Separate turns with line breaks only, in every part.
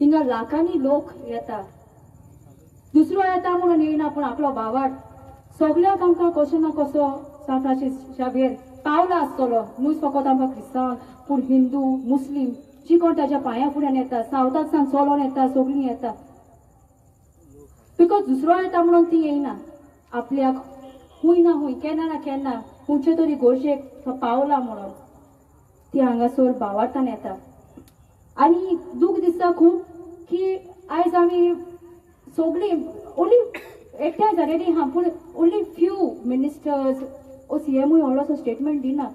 हिंगा लाखांनी लोक येता दुसरो येता म्हणून येयना पूण आपलो बावाट सगळ्याक आमकां कसो ना कसो सान फ्रांसिस शावेर पावला आसतलो न्हूच फकत आमकां क्रिस्तांव पूण हिंदू मुस्लीम जी कोण ताच्या पांया फुड्यान येता सावथाक सावन चलोन येता सगळीं येता बिकॉज दुसरो येता म्हणून ती येयना आपल्याक खूंय ना खूंय केन्ना ना केन्ना खंयचे तरी गोश्टेक पावला म्हणून ती हांगासर बावार्थान येता आनी दूख दिसता खूब की आयज आमी सगळीं ओन्ली एकठांय जालेली हा पूण ओन्ली फ्यू मिनिस्टर्स ओ सीएमूय व्हडलोसो स्टेटमेंट दिना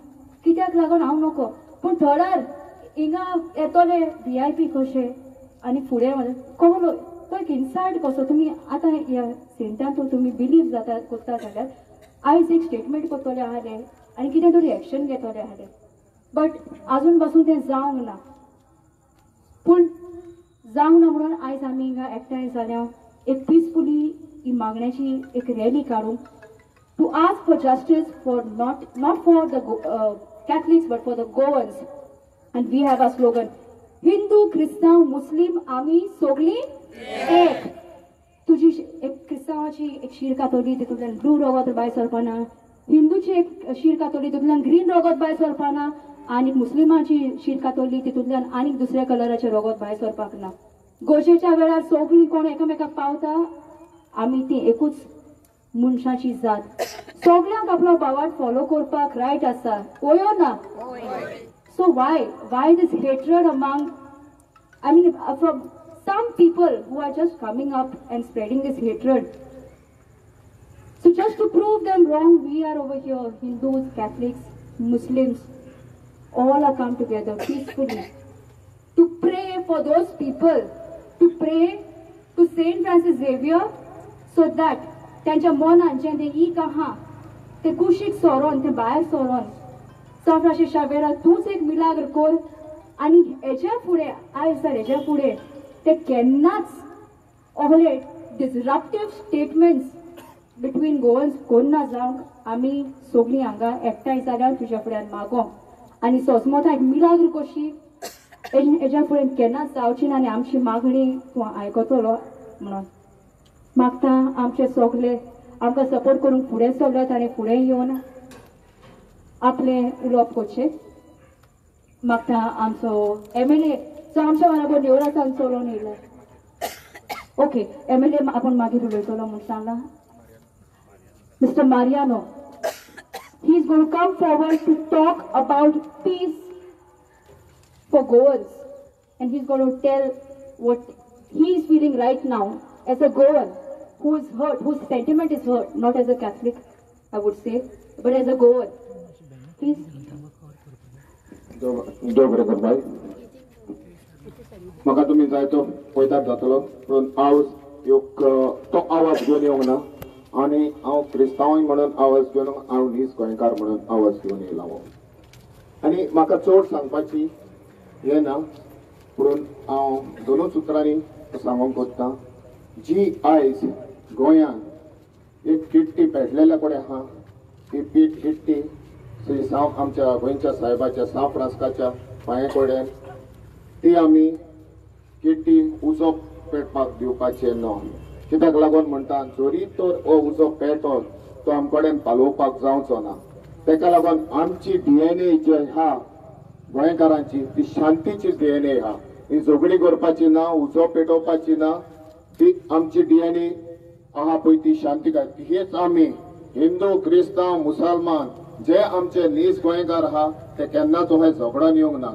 कित्याक लागून हांव नको पूण थोड्यार हिंगा येतले VIP कशे आनी फुडें कळलो तो एक इन्सायट कसो तुमी आतां ह्या सेंटान तुमी बिलीव जाता करता जाल्यार आयज एक स्टेटमेंट करतले आसले आनी कितें तरी एक्शन घेतले आसले बट आजून पासून तें जावंक ना पूण जावंक ना म्हणून आयज आमी हिंगा एकठांय जाल्या एक पीसफुली ही मागण्याची एक रॅली काडूं to ask for justice for not for the Catholics but for the Goans and we have a slogan Hindu क्रिस्तांव मुस्लिम आमी सगळीं एक तुजी एक क्रिस्तांवाची एक शीर कातोली तितूंतल्यान ब्लू रगत भायर सरपाना हिंदूची एक शीर कातोली तितूंतल्यान ग्रीन रगत भायर सरपाना आनी मुस्लिमाची शीर कातोली तितूंतल्यान आनीक दुसऱ्या कलराचें रगत भायर सरपाक ना गोशेच्या वेळार सगळीं कोण एकामेकाक पावता आमी ती एकूच मनशाची जात सगळ्यांक आपलो बावाट फॉलो करपाक रायट आसा ओयो ना so why this hatred among I mean from some people who are just coming up and spreading this hatred. So just to prove them wrong, we are over here, Hindus, Catholics, Muslims, all are come together peacefully to pray for those people, to pray to Saint Francis Xavier so that त्यांच्या मनान जें तें ईक आहा तें कुशीक सोरोन तें भायर Soron San Francis शावेरा तूंच एक मिलाग्र कर आनी हेच्या फुडें आयज तर हेच्या फुडें ते केन्नाच असले डिसरप्टिव्ह स्टेटमेंट्स बिटवीन गोवन्स कोन्ना जावंक आमी सगळीं हांगा एकठांय जाल्यार तुज्या फुड्यान मागोंक आनी सोसमोता एक मिलाग्र कशी हेच्या फुडें केन्नाच जावची ना आनी आमची मागणी तूं आयकतलो म्हणून मागता आमचे सगळे आमकां सपोर्ट करूंक फुडें सरल्यात आनी फुडें येवन आपलें उलोवप करचें मागता आमचो MLA जो आमच्या बरोबर नेवरासान चलोवन येयलो ओके MLA आपण मागीर उलयतलो म्हूण सांगला mister Mariano he is going to come forward to talk about peace for Goans and he is going to tell what he is feeling right now as a Goan who is hurt, whose sentiment is hurt, not as a Catholic, I would say, but as a Goan. Please.
Dobre करबाय म्हाका तुमी जाय तो पळयतात जातलो पूण हांव एक तो आवाज घेवन येवंक ना आनी हांव क्रिस्तांव म्हणून आवाज घेवन हांव नीज गोंयकार म्हणून आवाज घेवन येयला आनी म्हाका चड सांगपाची हें ना पूण हांव दोनूच उतरांनी सांगूंक सोदतां जी आयज गोंयान एक किट्टी पेटलेल्या कडेन आहा ती किट्टी श्री सांव आमच्या गोंयच्या साहेबाच्या सांव फ्रांसकाच्या पांया कडेन ती आमी किट्टी उजो पेटपाक दिवपाचें न्हू कित्याक लागून म्हणटा जोरी तर हो उजो पेटोन तो आमचे कडेन पालोवपाक जावचो ना तेका लागून आमची DNA जी आहा गोंयकारांची ती शांतीची DNA आहा ही झगडी करपाची ना उजो पेटोवपाची ना ती आमची DNA आहा पळय ती शांती काय हेच आमी हिंदू क्रिस्तांव मुसलमान जे आमचे नीज गोंयकार आहा ते केन्नाच हे झगडोन येवंक ना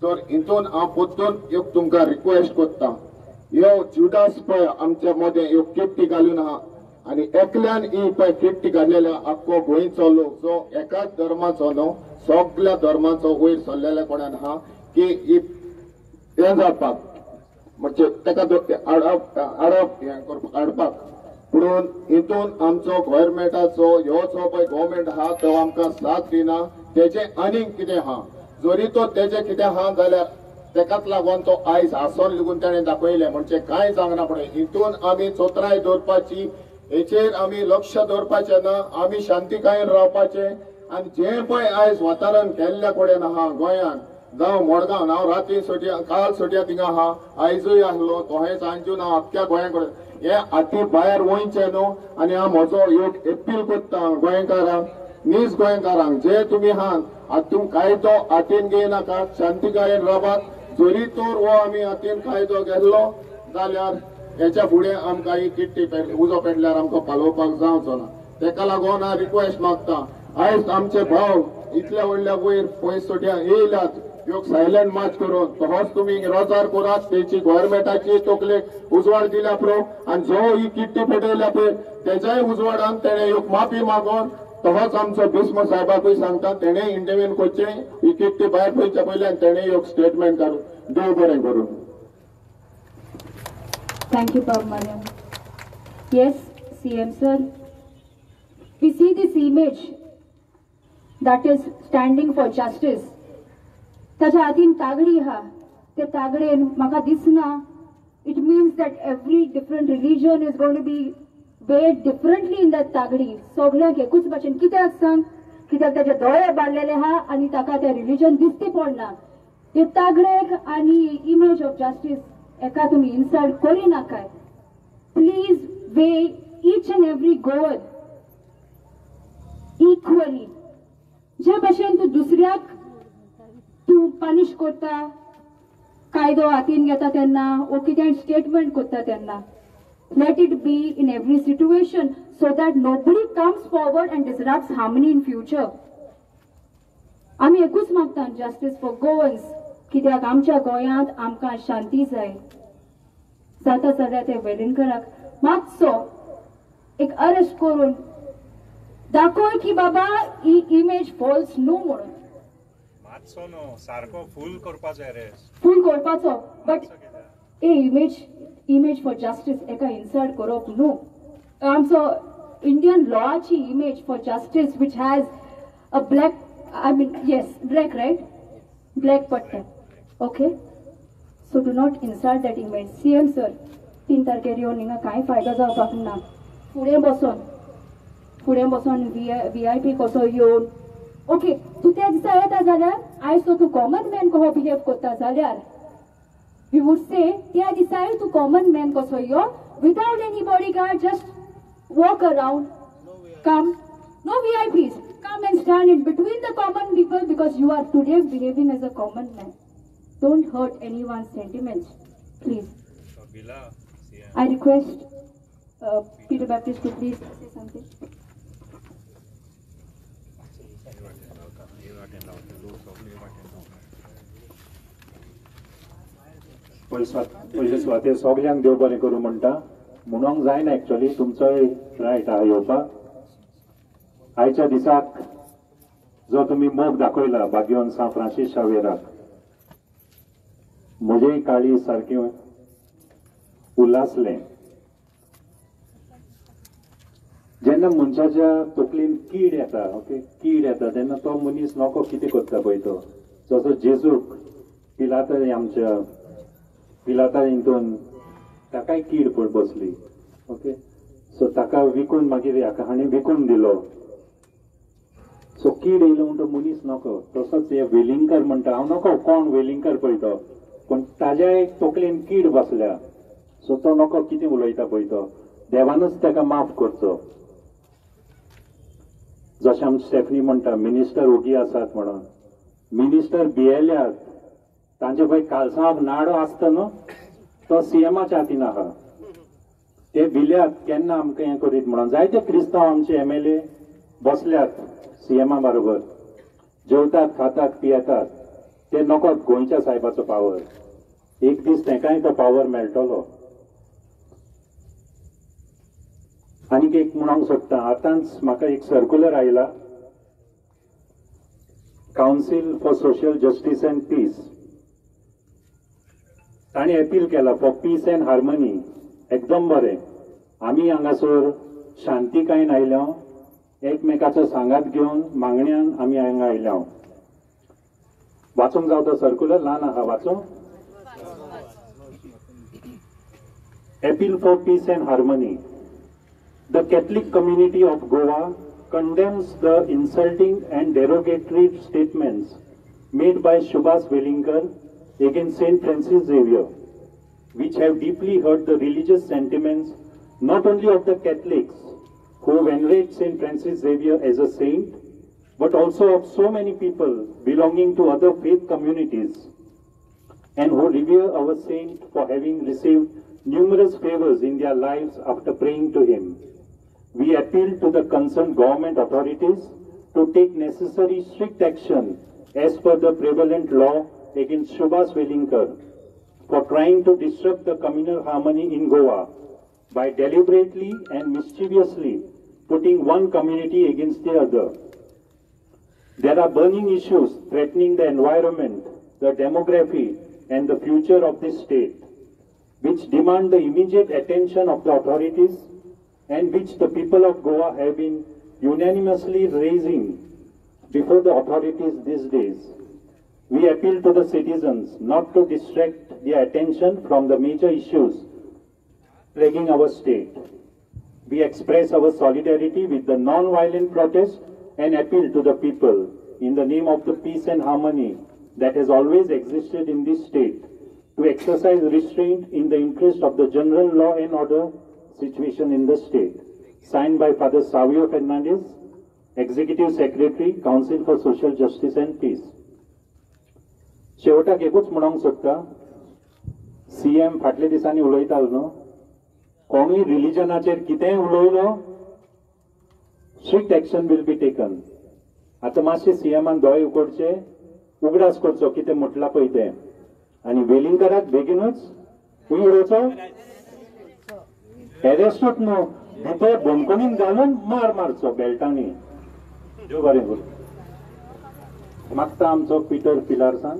तर हितून हांव पोत्तून एक तुमकां रिक्वेस्ट करता ह्यो जुडास पळय आमच्या मदें ह्यो किट्टी घालून आहा आनी एकल्यान ही पळय किट्टी घातलेल्या आख्खो गोंयचो लोक जो एकाच धर्माचो न्हू सगळ्या धर्माचो वयर सरलेल्या कोणान आहा की ही हें जावपाक म्हणजे तेका हाडपाक म्हणून हितून आमचो गव्हर्मेंटाचो ह्यो जो पळय गव्हर्मेंट आहा तो आमकां साथ दिना तेजे आनीक कितें आहा जरी तो तेजे कितें आहा जाल्यार तेकाच लागून तो आयज हांसोन लेगून ताणें दाखयलें म्हणजे कांय जावना पळय हितून आमी चोत्राय दवरपाची हेचेर आमी लक्ष दवरपाचें ना आमी शांतिकायेन रावपाचें आनी जें पळय आयज वातावरण केल्ल्या कडेन आहा गोंयान जावं मडगांव हांव राती सोट्या काल सोट्या थिंगा आहा आयजूय आहलो तोहें सांजून हांव अख्ख्या गोंयांक हे हाती भायर वयचे न्हू आनी हांव म्हजो एक अपील कोत्ता गोंयकारांक नीज गोंयकारांक जे तुमी आहात हातूंत कायदो हातीन घेयनाकात शांतीकायेन रावात जरी तर हो आमी हातीन कायदो घेतलो जाल्यार हेच्या फुडें आमकां ही किट्टी उजो पेटल्यार आमकां पालोवपाक जावचो ना तेका लागून हांव रिक्वेस्ट मागता आयज आमचे भाव इतल्या व्हडल्या वयर पयस सोट्या येयल्यात ह्यो सायलेंट मार्च करून तोच तुमी रोजार करात तेची गव्हर्मेंटाची तकलेक उजवाड दिल्या पुरो आनी जो ही किट्टी पेटयल्या पळय तेच्याय उजवाडान तेणे ह्यो माफी मागोन तोच आमचो भीष्म साहेबाकूय सांगता तेणे इंटरव्यून करचें ही किट्टी भायर पळयच्या पयलीं तेणे एक स्टेटमेंट काडून देव बरें करून.
Thank you, Bob Mariam. Yes, CM sir. We see this image that is standing for justice. ताच्या हातीन तागडी हा ते तागडेन म्हाका दिसना it means that every different religion is going to be weighed differently in that तागडी सगळ्यांक एकूच भाशेन कित्याक सांग कित्याक ताचे दोळे बारलेले हा आनी ताका ते रिलीजन दिसती पडना ते तागडेक आनी इमेज ऑफ जस्टीस एका तुम्ही इन्सल्ट करी नाकाय please we each and every गोअर इक्वली जे भाशेन तू दुसऱ्याक तू पनिश करता कायदो हातीन घेता तेन्ना वो कितें स्टेटमेंट करता तेन्ना let it be in every situation so that nobody comes forward and disrupts harmony in future. आम्ही एकूच मागता जस्टीस फॉर गोवन्स कित्याक आमच्या गोंयांत आमकां शांती जाय जाता जाल्यार ते वेलिंगकराक मातसो एक अरेस्ट करून दाखोय की बाबा ही इमेज फॉल्स न्हू म्हणून
मातसो न्हू सारको फूल करपाचो अरेस्ट
फूल करपाचो but a image for justice एका इन्सल्ट करप न्हू आमचो इंडियन लॉची image for justice which has a black I mean, yes, black, right? Black patta. Okay? So do not insult that image. CM sir, 3 तारखेर येवन हिंगा कांय फायदो जावपाक ना. फुडें बसोन VIP कसो येवन ओके तूं त्या दिसा येता जाल्यार आयज तूं कॉमन मॅन कसो बिहेव करता जाल्यार वी वूड से त्या दिसाय तूं कॉमन मॅन कसो यो without any bodyguard just walk around come no VIPs. Come and stand in between the common people because you are today behaving as a common man. Don't hurt anyone's sentiments, please. I request Peter Baptist to please say something.
पयले सुवातेर सगळ्यांक देव बरें करूं म्हणटा म्हणूंक जायना actually तुमचोय right आहा येवपाक आयच्या दिसाक जो तुम्ही मोग दाखयला बागयोन सान फ्रांसीस शावेराक म्हजेय काळी सारकें उल्हासलें जेन्ना मनशाच्या तकलेन कीड येता ओके कीड येता तेन्ना तो मनीस नको कितें करता पळय तो जसो जेजूक आमच्या पिलाता हितून ताकाय कीड पड बसली ओके सो ताका विकून मागीर हाणी विकून दिलो सो कीड येयलो म्हणटा मनीस नको तसोच हे वेलिंगकर म्हणटा हांव नको कोण वेलिंगकर पळय तो पण ताज्या एक तकलेन कीड बसल्या सो तो नको कितें उलयता पळय तो देवानच ताका माफ करचो जशें आमची स्टेफनी म्हणटा मिनिस्टर ओगी आसात म्हणून मिनिस्टर भियेल्यात तांचे पळय कालसांवाक नाडो आसता न्हू तो सीएमाच्या हातीन आहा ते भिल्यात केन्ना आमकां हें करीत म्हणून जायते क्रिस्तांव आमचे MLA बसल्यात सीएमा बरोबर जेवतात खातात पियेतात ते नकोत गोंयच्या साहेबाचो पावर एक दीस तेंकाय तो पावर मेळटलो आनीक एक म्हणूंक सोदता आतांच म्हाका एक सर्क्युलर आयला council for social justice and peace ताणी अपील केला फॉर पीस अँड हार्मनी एकदम बरें आमी हांगासर शांतीकायेन आयल्या एकमेकाचो सांगात घेवन मागण्यान आमी हांगा आयल्या वाचूंक जावता सर्क्युलर ल्हान आहा वाचूंक appeal for peace and harmony the Catholic community of Goa condemns the insulting and derogatory statements made by Subhas Velinkar against Saint Francis Xavier, which have deeply hurt the religious sentiments not only of the Catholics who venerate Saint Francis Xavier as a saint, but also of so many people belonging to other faith communities and who revere our saint for having received numerous favors in their lives after praying to him. We appeal to the concerned government authorities to take necessary strict action as per the prevalent law against Subhas Velinkar for trying to disrupt the communal harmony in Goa by deliberately and mischievously putting one community against the other. There are burning issues threatening the environment, the demography, and the future of this state, which demand the immediate attention of the authorities and which the people of Goa have been unanimously raising before the authorities these days. We appeal to the citizens not to distract their attention from the major issues plaguing our state. We express our solidarity with the non-violent protest and appeal to the people in the name of the peace and harmony that has always existed in this state to exercise restraint in the interest of the general law and order situation in the state. Signed by Father Savio Fernandez, Executive Secretary, Council for Social Justice and Peace. शेवटाक एकूच म्हणूंक सोदता, CM फाटल्या दिसांनी उलयतालो न्हू, कोणूय रिलिजनाचेर कितेंय उलयलो, strict action will be taken. आतां मातशें सीएमान दोळे उगडचे, उगडास करचो कितें म्हटलां पळय तें, आनी वेलिंगकराक बेगीनूच खंय उडोवचो, एरेस्टूच न्हू, भितर बंदकोनीन घालून मार मारचो बेल्टांनी. देव बरें करूं. मागता आमचो पिटर पिलार्सान.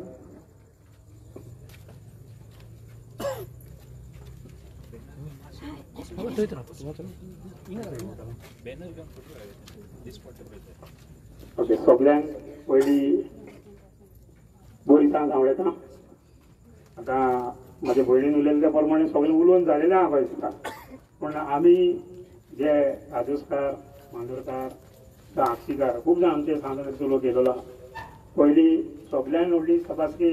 ओके, सगळ्यांक पयली बरी सांग आवडटा. आतां म्हाज्या भयणीन उलयले त्या प्रमाणे सगळें उलोवन जालेलें आहा पळय दिसता, पूण आमी जे राजूसकार, मांदोरकार, आक्षीकार खूब जाण आमचे सांगून चलो केलेलो. पयली सगळ्यान व्हडली सभासकी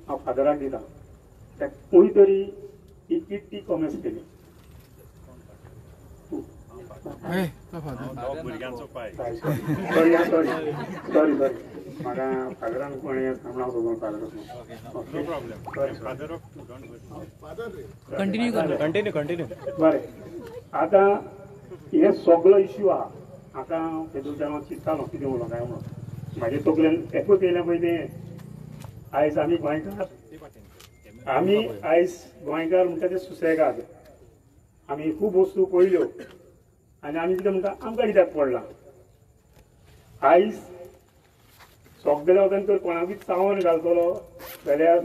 हांव फादराक दिता, खंय तरी इतकी ती कॉमेंट्स केली.
भुरग्यांचो पाय
सॉरी सॉरी सॉरी म्हाका फादरान कोणें सांगला सोदून
no problem. Father of
continue
बरें. आतां हे सगळो इश्यू आहा. आतां हांव तेतूंतल्यान हांव चिंततालो कितें उलोवं काय म्हणून. म्हाजे तकलेन एकूच येयलें पळय तें, आयज आमी गोंयकार म्हणटा ते सुसेगाद. आमी खूब वस्तू पळयल्यो आनी आमी कितें म्हणटा आमकां कित्याक पडला. आयज सगळ्या वतान तर कोणाकूय चावण घालतलो जाल्यार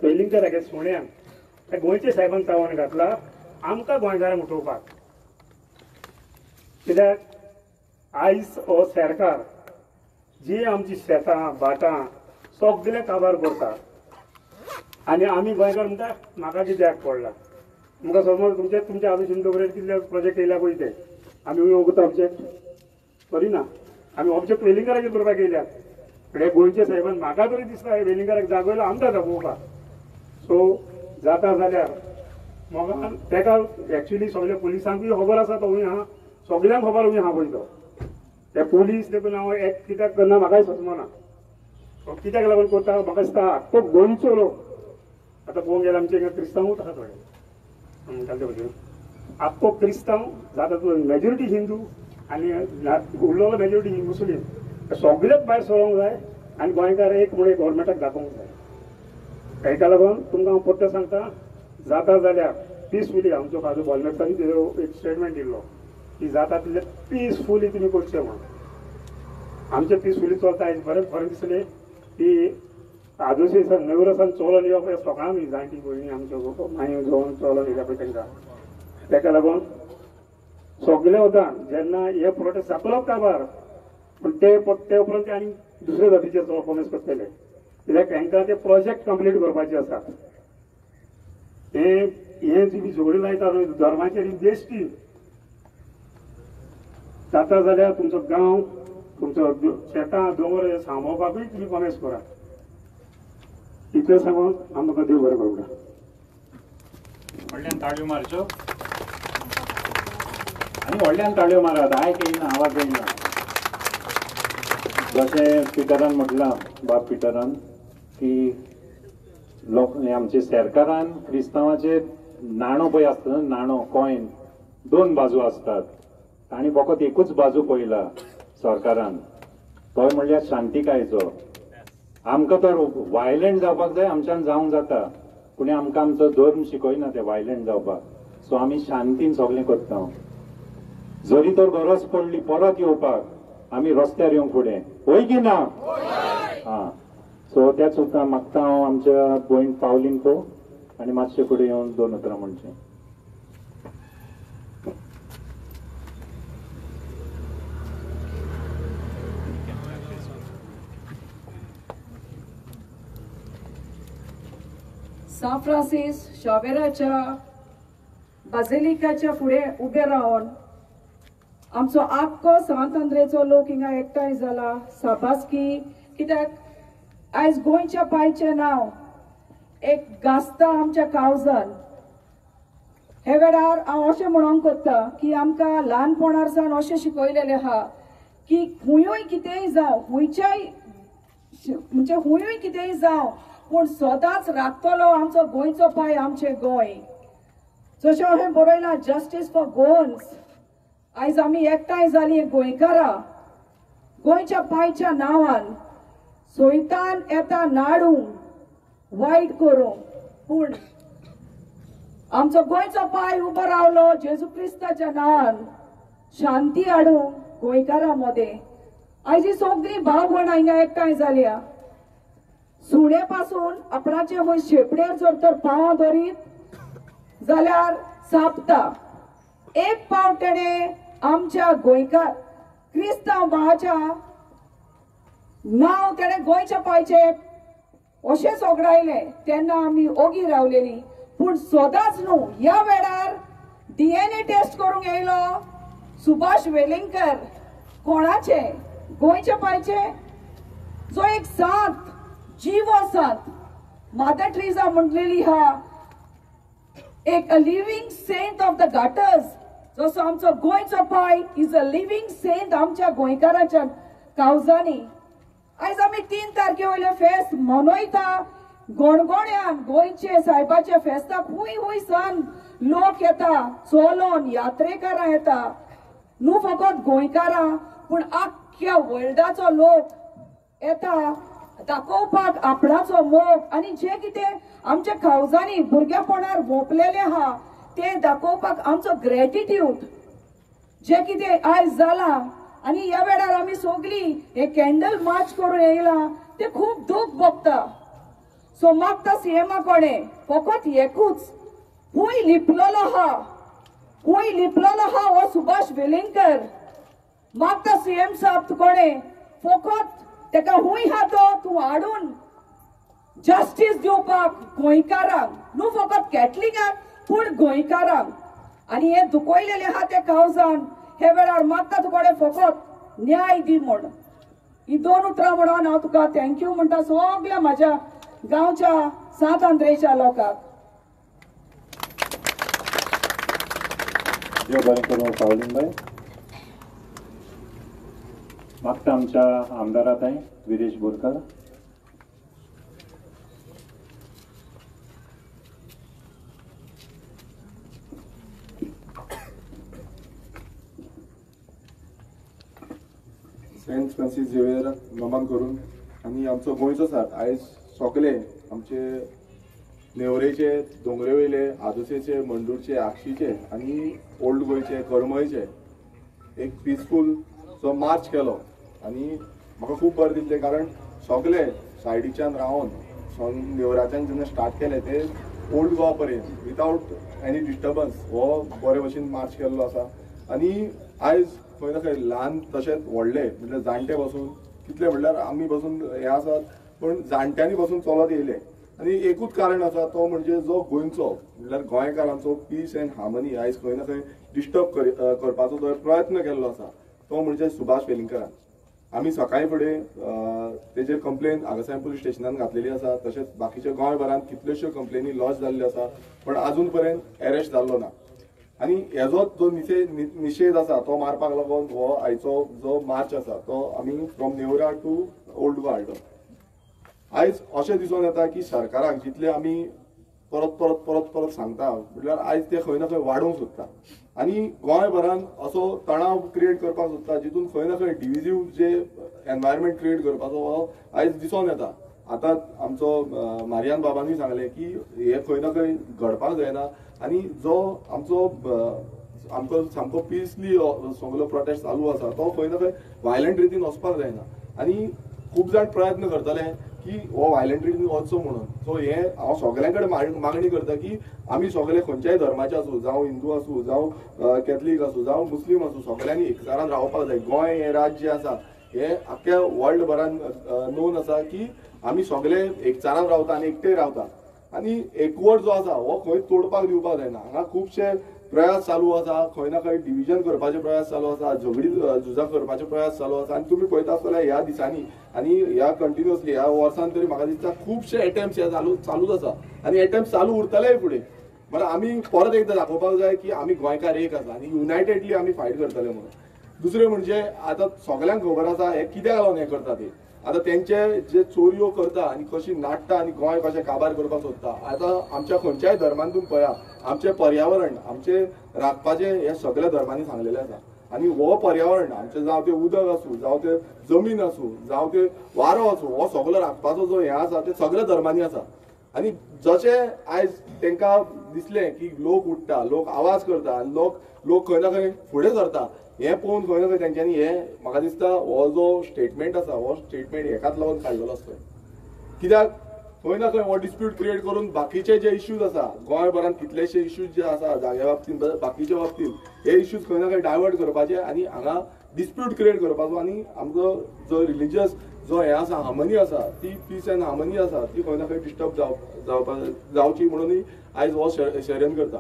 वेलिंगकराचे सुण्याक त्या गोंयच्या साहेबान चावण घातला आमकां गोंयकारांक उठोवपाक. कित्याक आयज हो सरकार जी आमची शेतां भाटां सगळे काबार करता आनी आमी गोंयकार म्हणटा म्हाका कित्याक पडला. तुमकां समज तुमच्या हातून कितले प्रोजेक्ट येयला पळय ते आमी वगता ऑब्जेक्ट करिना. आमी ऑब्जेक्ट वेलिंगकराचेर करपाक येयल्यात. हे गोंयच्या साहेबान म्हाका तरी दिसता वेलिंगकराक जागयलो आमकां दाखोवपाक. सो जाता जाल्यार म्हाका तेका एक्चुली सगळ्या पुलिसांकूय खबर आसा तो हूंय आहा, सगळ्यांक खबर हूंय आहा पळय तो. ते पुलीस देखून हांव एक कित्याक करना म्हाकाय समजना. कित्याक लागून करता म्हाका दिसता तो गोंयचो लोक. आतां पळोवंक गेल्यार आमचे हिंगा क्रिस्तांवूच आहा थोडे म्हणटाले ते भशेन. आख्खो क्रिस्तांव जाता तो मेजॉरिटी हिंदू आनी उरलेलो मेजॉरिटी मुस्लीम सगळेच भायर सरोंक जाय आनी गोंयकार एक म्हणून गव्हर्मेंटाक दाखोवंक जाय. हेका लागून तुमकां हांव परते सांगता, जाता जाल्यार पिसफुली आमचो काजू बॉलमेस्टांनी तेजो एक स्टेटमेंट दिल्लो की जाता तितले पिसफुली तुमी करचें म्हणून. आमचें पिसफुली चलता. आयज बरें दिसलें की आदोशी नेवरसान चलोन येवप हे सकाळ जाणटी भयणी आमच्यो मांयो घेवन चलोन येयल्या पळय तांकां. तेका लागून सगळे वता जेन्ना हे प्रोटेस्ट जातलो काबार पूण ते उपरांत आनी दुसऱ्या जातीचे परफॉर्मन्स करतले. कित्याक तांकां ते प्रोजेक्ट कंप्लीट करपाचे आसात. हे जी झगडी लायता न्हय धर्माचेर बेश्टी. जाता जाल्यार तुमचो गांव तुमचो शेतां दोंगर सांबाळपाकूय तुमी कॉमेस करा. इतलें सांगून आमकां देव बरें करूं.
व्हडल्यान ताळयो मारच्यो आनी व्हडल्यान ताळयो मारात. आयक येयना, आवाज येयना. जशें पिटरान म्हटलां, बाब पिटरान, की लोक आमचे सरकारान क्रिस्तांवाचे नाणो पळय आसता, नाणो कॉयन, 2 बाजू असतात. ताणी फकत एकूच बाजू पळयला सरकारान, तो म्हणल्यार शांतिकायेचो. आमकां तर वायलंट जावपाक जाय, आमच्यान जावंक जाता, पूण आमकां आमचो धर्म शिकयना ते वायलंट जावपाक. सो आमी शांतीन सगळें करता. जरी तर गरज पडली परत येवपाक, आमी रस्त्यार येवंक फुडें, होय की ना? हा. सो त्याच सुद्दां मागता हांव आमच्या भयण पावलीन तो आनी मातशे फुडें येवन 2 उतरां म्हणचें.
सान फ्रांसीस शावेराच्या बाझिलिकाच्या फुडें उबे रावन आमचो आख्खो सांत आंद्रेचो लोक हिंगा एकठांय जाला. साबासकी, कित्याक आयज गोंयच्या पांयचें नांव एक गाजता आमच्या काळजान. हे वेळार हांव अशें म्हणोंक कोत्ता की आमकां ल्हानपणार सावन अशें शिकयलेलें आहा की हुंयूय कितेंय जावं, हुंयच्याय म्हणजे हुंयूय कितेंय जावं, पूण सदांच राखतलो आमचो गोंयचो पांय, आमचें गोंय. जशें हांवें बरयलां, जस्टीस फॉर गोवन्स. आयज आमी एकठांय जालीं गोंयकारां. गोंयच्या पांयच्या नांवान सोयतान येता नाडूंक, वायट करूंक, पूण आमचो गोंयचो पांय उबो रावलो जेजू क्रिस्ताच्या नांवान शांती हाडूंक गोंयकारां मदें. आयज ही सगळीं भाव भयणां हिंगा एकठांय जाल्या. सुणे पासून आपणाचे वय शेपडेर जर तर पांव धरीत जाल्यार सापता. एक पाव तेणे आमच्या गोंयकार क्रिस्तांव भावाच्या नांव तेणे गोंयच्या पांयचे अशें सोगडायलें तेन्ना आमी ओगी रावलेलीं. पूण सदांच न्हू, ह्या वेळार DNA टेस्ट करूंक येयलो सुभाष वेलिंगकर. कोणाचे? गोंयच्या पांयचे, जो एक सांत, जीव सांत. मादर ट्रेसा म्हटलेली हा, एक a living saint of the gutters. जसो आमचो गोंयचो पांय इज अ लिव्हिंग सेंट आमच्या गोंयकाराच्या काळजांनी. आयज आमी 3 तारखे वयले फेस्त मनयता गोणगोण्यान. गोंयचे सायबाच्या फेस्ताक खूंय सान लोक येता, चलोन यात्रेकारां येता. न्हू फकत गोंयकारां, पूण आख्ख्या वर्ल्डाचो लोक येता दाखोवपाक आपणाचो मोग आनी जे कितें आमच्या काळजांनी भुरगेपणार भोंपलेलें आहा तें दाखोवपाक आमचो ग्रेटिट्यूड जे कितें आयज जालां. आनी ह्या वेळार आमी सगळीं हे कॅन्डल मार्च करून येयलां ते खूब दूख भोगता. सो मागता सीएमा कोणें फकत एकूच, खूंय लिपलेलो आहा हो सुभाष वेलिंगकर. मागता सीएम साहेब कोणें फकत तेका खूंय हा तो तूं हाडून जस्टीस दिवपाक गोंयकारांक, न्हू फकत कॅथलिकांक पूण गोंयकारांक. आनी हे दुखयलेले आहा ते काळजान. हे वेळार मागता तुकोडे फकत न्याय दी म्हण. ही 2 उतरां म्हणून हांव तुका थँक्यू म्हणटा सगळ्या म्हाज्या गांवच्या सांत आंद्रेच्या लोकांक.
देव बरें करूं पावलीनबाई. मागता आमच्या आमदाराताय विरेश बोरकार.
सेंट फ्रांसीस झेवियराक नमन करून आनी आमचो गोंयचो साथ आयज सगळे आमचे नेवरेचे, दोंगरे वयले, आदोसेचे, मंडूरचे, आक्षीचे आनी ओल्ड गोंयचे, करमळेचे एक पिसफूल जो मार्च केलो. आनी म्हाका खूब बरें दिसलें, कारण सगळे सायडीच्यान रावन नेवराच्यान जेन्ना स्टार्ट केलें ते ओल्ड गोवा पर्यंत विथावट एनी डिस्टर्बन्स हो बरे भशेन मार्च केल्लो आसा. आनी आयज खंय ना खंय ल्हान तशेंच व्हडले म्हणल्यार जाणटे बसून, कितले म्हणल्यार आमी बसून हे आसात, पण जाणट्यांनी बसून चलत येयले. आनी एकूच कारण आसा, तो म्हणजे जो गोंयचो म्हणल्यार गोंयकारांचो पीस एंड हार्मनी आयज खंय ना खंय डिस्टर्ब करपाचो जो प्रयत्न केल्लो आसा तो म्हणजे सुभाष वेलिंगकरान.
आमी सकाळी फुडें तेजेर कंप्लेन हांगासर पुलीस स्टेशनान घातलेली आसा, तशेंच बाकीच्या गोंयभरांत कितल्योश्यो कंप्लेनी लॉज जाल्ल्यो आसा, पण अजून पर्यंत अरेस्ट जाल्लो ना. आनी हेजो जो निशेध आसा तो मारपाक लागून हो आयचो जो मार्च आसा तो आमी from Neura to Old Goa हाडलो. आयज अशें दिसून येता की सरकाराक जितले आमी परत परत परत परत सांगता म्हटल्यार आयज ते खंय ना खंय वाडोवंक सोदता आनी गोंयभरान असो तणाव क्रिएट करपाक सोदता जितून खंय ना खंय डिविजीव जे एनवायरमेंट क्रिएट करपाचो हो आयज दिसून येता. आतां आमचो मारियान बाबांनी सांगलें की हे खंय ना खंय घडपाक जायना आनी जो आमचो सामको पिसली सगळो प्रोटेस्ट चालू आसा तो खंय ना खंय वायलंट रितीन वचपाक जायना आनी खूब जाण प्रयत्न करतले की हो वायलंट रितीन वचचो म्हणून. सो हे हांव सगळ्यां कडेन मागणी करता की आमी सगळे खंयच्याय धर्माचे आसूं, जावं हिंदू आसूं, जावं कॅथलीक आसूं, जावं मुस्लीम आसूं, सगळ्यांनी एकचारान रावपाक जाय. गोंय हे राज्य आसा हे आख्या वर्ल्ड भरान नोन आसा की आमी सगळे एकचारान रावता आनी एकटे रावता आनी एकवट जो आसा हो खंय तोडपाक दिवपाक जायना. हांगा खुबशे प्रयास चालू आसा, खंय ना खंय डिविजन करपाचे प्रयास चालू आसा, झगडी झुजा करपाचे प्रयास चालू आसा आनी तुमी पळयता आसतले ह्या दिसांनी आनी ह्या कंटिन्युअसली ह्या वर्सान तरी म्हाका दिसता खुबशे अटेम्प्ट्स हे चालूच आसा आनी अटेम्प्ट चालू उरतलेय फुडें. म्हळ्यार आमी परत एकदां दाखोवपाक जाय की आमी गोंयकार एक आसा आनी युनायटेडली आमी फायट करतले म्हणून. दुसरें म्हणजे आतां सगळ्यांक खबर आसा हे कित्याक लागून हे करता ते. आतां तेंचे जे चोरयो करता आनी कशी नाटटा आनी गोंय कशें काबार करपाक सोदता. आतां आमच्या खंयच्याय धर्मांतून पळया आमचें पर्यावरण आमचे राखपाचें हे सगळ्या धर्मांनी सांगलेलें आसा आनी हो पर्यावरण आमचें जावं तें उदक आसूं, जावं तें जमीन आसूं, जावं तें वारो आसूं, हो सगळो राखपाचो जो हें आसा ते सगळ्या धर्मांनी आसा. आनी जशें आयज तांकां दिसलें की लोक उठ्ठा, लोक आवाज करता आनी लोक खंय ना खंय फुडें सरता हें पळोवन खंय ना खंय तेंच्यांनी हें म्हाका दिसता हो जो स्टेटमेंट आसा हो स्टेटमेंट हेकाच लागून काडलेलो आसता. कित्याक खंय ना खंय हो डिस्प्यूट क्रिएट करून बाकीचे जे इश्यूज आसा गोंयभरांत कितलेशे इश्यूज जे आसा जाग्या बाबतींत बाकीच्या बाबतींत हे इश्यूज खंय ना खंय डायवर्ट करपाचे आनी हांगा डिस्प्यूट क्रिएट करपाचो आनी आमचो जो रिलिजियस जो हे आसा हार्मनी आसा ती पीस एंड हार्मनी आसा ती खंय ना खंय डिस्टर्ब जावची म्हणून आयज हो षड्यंत्र करता.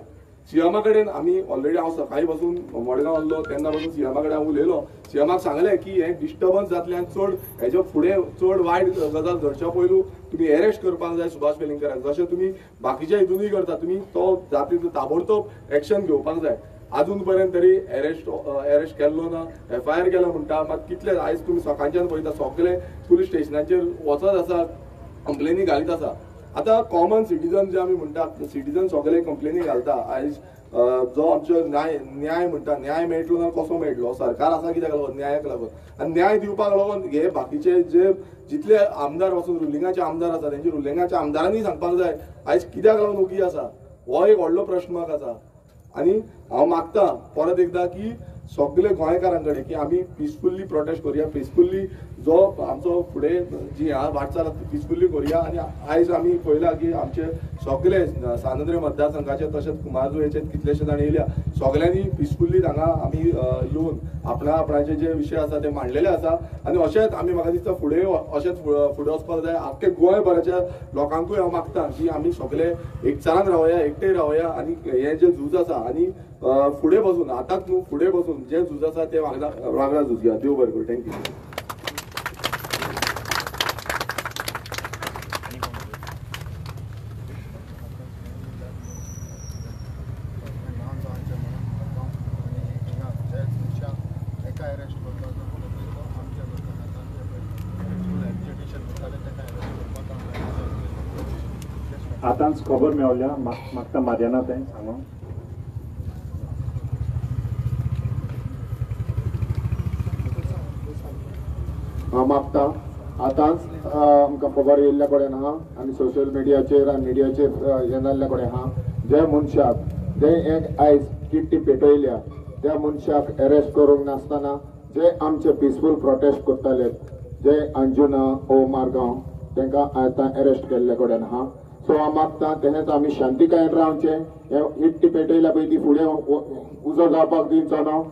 सीएमा कडेन आमी ऑलरेडी हांव सकाळी पासून मडगांव आसलो तेन्ना पासून सीएमा कडेन हांव उलयलो. सीएमाक सांगलें की हे डिस्टर्बन्स जातले आनी चड हेच्या फुडें चड वायट गजाल घडच्या पयलू तुमी अरेस्ट करपाक जाय सुभाष वेलिंगकराक. जशें तुमी बाकीच्या हितूनय करता तुमी तो जाती ताबडतोब एक्शन घेवपाक जाय. अजून पर्यंत तरी अरेस्ट केल्लो ना, FIR केला म्हणटा. मात कितले आयज तुमी सकाळच्यान पळयता सगळे पुलीस स्टेशनाचेर वचत आसा, कंप्लेनी घालीत आसा. आतां कॉमन सिटीजन जे आमी म्हणटा सिटीजन सगळे कंप्लेनी घालता. आयज जो आमचो न्याय म्हणटा न्याय मेळटलो ना कसो मेळटलो. सरकार आसा कित्याक लागून न्यायाक लागून आनी न्याय दिवपाक लागून हे बाकीचे जे जितले आमदार वचून रुलिंगाचे आमदार आसा तेंचे रुलिंगाच्या आमदारांनी सांगपाक जाय आयज कित्याक लागून उगी आसा. हो एक व्हडलो प्रश्न म्हाका आसा आनी हांव मागता परत एकदा की सगळे गोंयकारां कडेन की आमी पिसफुल्ली प्रोटेस्ट करुया, पिसफुल्ली जो आमचो फुडें जी ह्या वाटचाल आसा ती पिसफुल्ली करुया. आनी आयज आमी पळयला की आमचे सगळे स्वातंत्र्य मतदारसंघाचे तशेंच कुमारजुंवेचे कितलेशे जाण येयल्या सगळ्यांनी पिसफुल्ली हांगा आमी येवन आपणाचे जे विशय आसा ते मांडलेले आसा आनी अशेंच आमी म्हाका दिसता फुडें अशेंच फुडें वचपाक जाय. आख्खे गोंयभराच्या लोकांकूय हांव मागता की आमी सगळे एकचारान रावया, एकटे रावया आनी हे जे झूज आसा आनी फुडें बसून आतांच न्हू फुडें बसून जे झूज आसा ते वांगडा झुजया. देव बरें करूं. थँक्यू.
आतांच खबर मेवल्या मागता मार्याना तें सांगून.
हांव मागता आतांच आमकां खबर येयल्ल्या कडेन आहा आनी सोशल मिडियाचेर आनी मिडियाचेर हें जाल्ल्या कडेन आहा जे मनशाक जे एक आयज किट्टी पेटयल्या त्या मनशाक अरेस्ट करूंक नासतना जे आमचे पिसफूल प्रोटेस्ट करताले जे अंजुना ओ मारगांव तांकां आतां अरेस्ट केल्ल्या कडेन आहा. सो हांव मागता तेन्नाच आमी शांतीकायेन रावचें. हे किट्टी पेटयल्या पळय ती फुडें उजो जावपाक दिवचो न्हू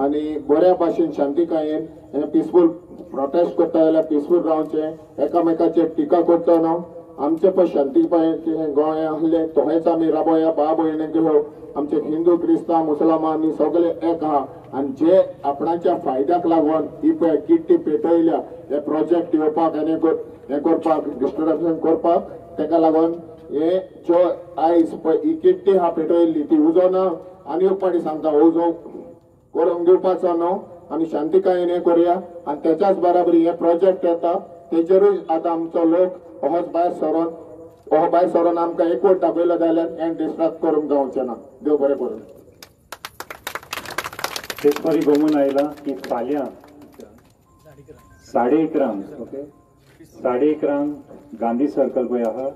आनी बऱ्या भाशेन शांतीकायेन हे पिसफूल प्रोटेस्ट करता जाल्यार पिसफूल रावचें. एकामेकाचेर टिका करचो न्हू आमचे पळय शांतीपाय गोंय आहले तोहेच आमी राबोया बा भयणी घेवं आमचे हिंदू क्रिस्तांव मुसलमान आमी सगळे एक आहा आनी जे आपणाच्या फायद्याक लागून ही पळय किट्टी पेटयल्या हे प्रोजेक्ट येवपाक आनी हे करपाक डिस्ट्रक्शन करपाक तेका लागून हे जो आयज पळय ही किट्टी हा पेटयल्ली ती उजो ना आनी एक पाटी सांगता उजो करून घेवपाचो न्हू आमी शांतिकायेन हे करुया आनी त्याच्याच बराबरी हे प्रोजेक्ट येता तेजेरूय आतां आमचो लोक होच भायर सरोन आमकां एकवट दाखयलो जाल्यार हें डिस्ट्रॅक्ट करूंक जावचें ना देव बरें करून
तेच परी गमून आयला की फाल्यां 11:30 ओके 11:30 गांधी सर्कल पळय आहा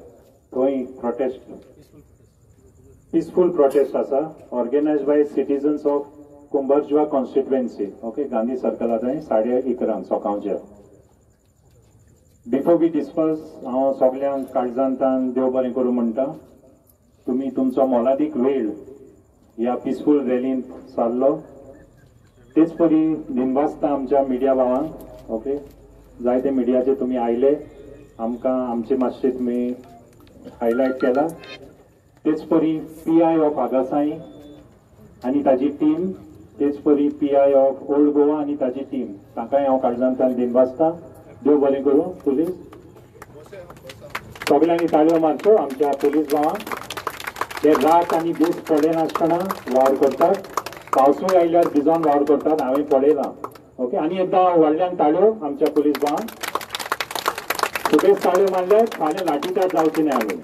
थंय प्रोटेस्ट पीसफूल प्रोटेस्ट आसा organised by citizens of Kumbharjua constituency okay Gandhi circle थंय 11:30 सकाळचे बिफोर वी डिस्पर्स हांव सगळ्यांक काळजांतान देव बरें करूं म्हणटा तुमी तुमचो मोलादीक वेळ ह्या पिसफूल रॅलींत सारलो तेच परी दिनवासता आमच्या मिडिया भावांक ओके जायते मिडियाचे तुमी आयले आमकां आमचे मातशें तुमी हायलायट केला तेच परी PI ऑफ आगासाई आनी ताजी टीम तेच परी PI ऑफ ओल्ड गोवा आनी ताजी टीम तांकांय हांव काळजांतान दिनवासता देव बरें करूं पुलीस सगळ्यांनी ताळयो मारच्यो आमच्या पुलीस भावांक ते रात आनी दीस पडे नासतना वावर करतात पावसूय आयल्यार भिजोन वावर करतात हांवें पळयलां ओके आनी एकदां व्हडल्यान ताळयो आमच्या पुलीस भावांक सुबेज ताळयो मारल्यार फाल्यां लाठीचार्ज जावची न्ही आमी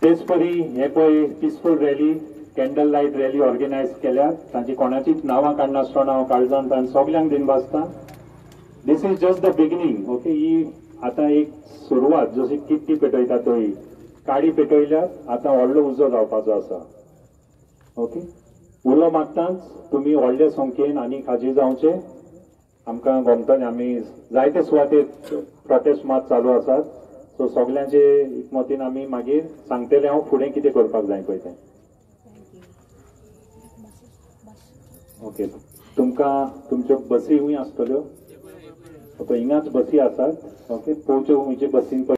तेच परी हे पळय peaceful rally candle light rally organise केल्या तांची कोणाचीच नांवां काडनासतना हांव काळजांतान सगळ्यांक दिनवासता this is just the beginning okay ही आतां एक सुरवात जशी किट्टी पेटयता तळी काडी पेटयल्यार आतां व्हडलो उजो जावपाचो आसा ओके उलो मागताच तुमी व्हडले संख्येन आनी हाजीर जावचे आमकां गमतले आमी जायते सुवातेर प्रोटेस्ट मात चालू आसात सो सगळ्यांचे एकमतीन आमी मागीर सांगतले हांव फुडें कितें करपाक जाय पळय तें ओके तुमकां तुमच्यो बसी हूंय आसतल्यो ओके हिंगाच बसी आसात ओके पोवच्यो हुंयचे बसीन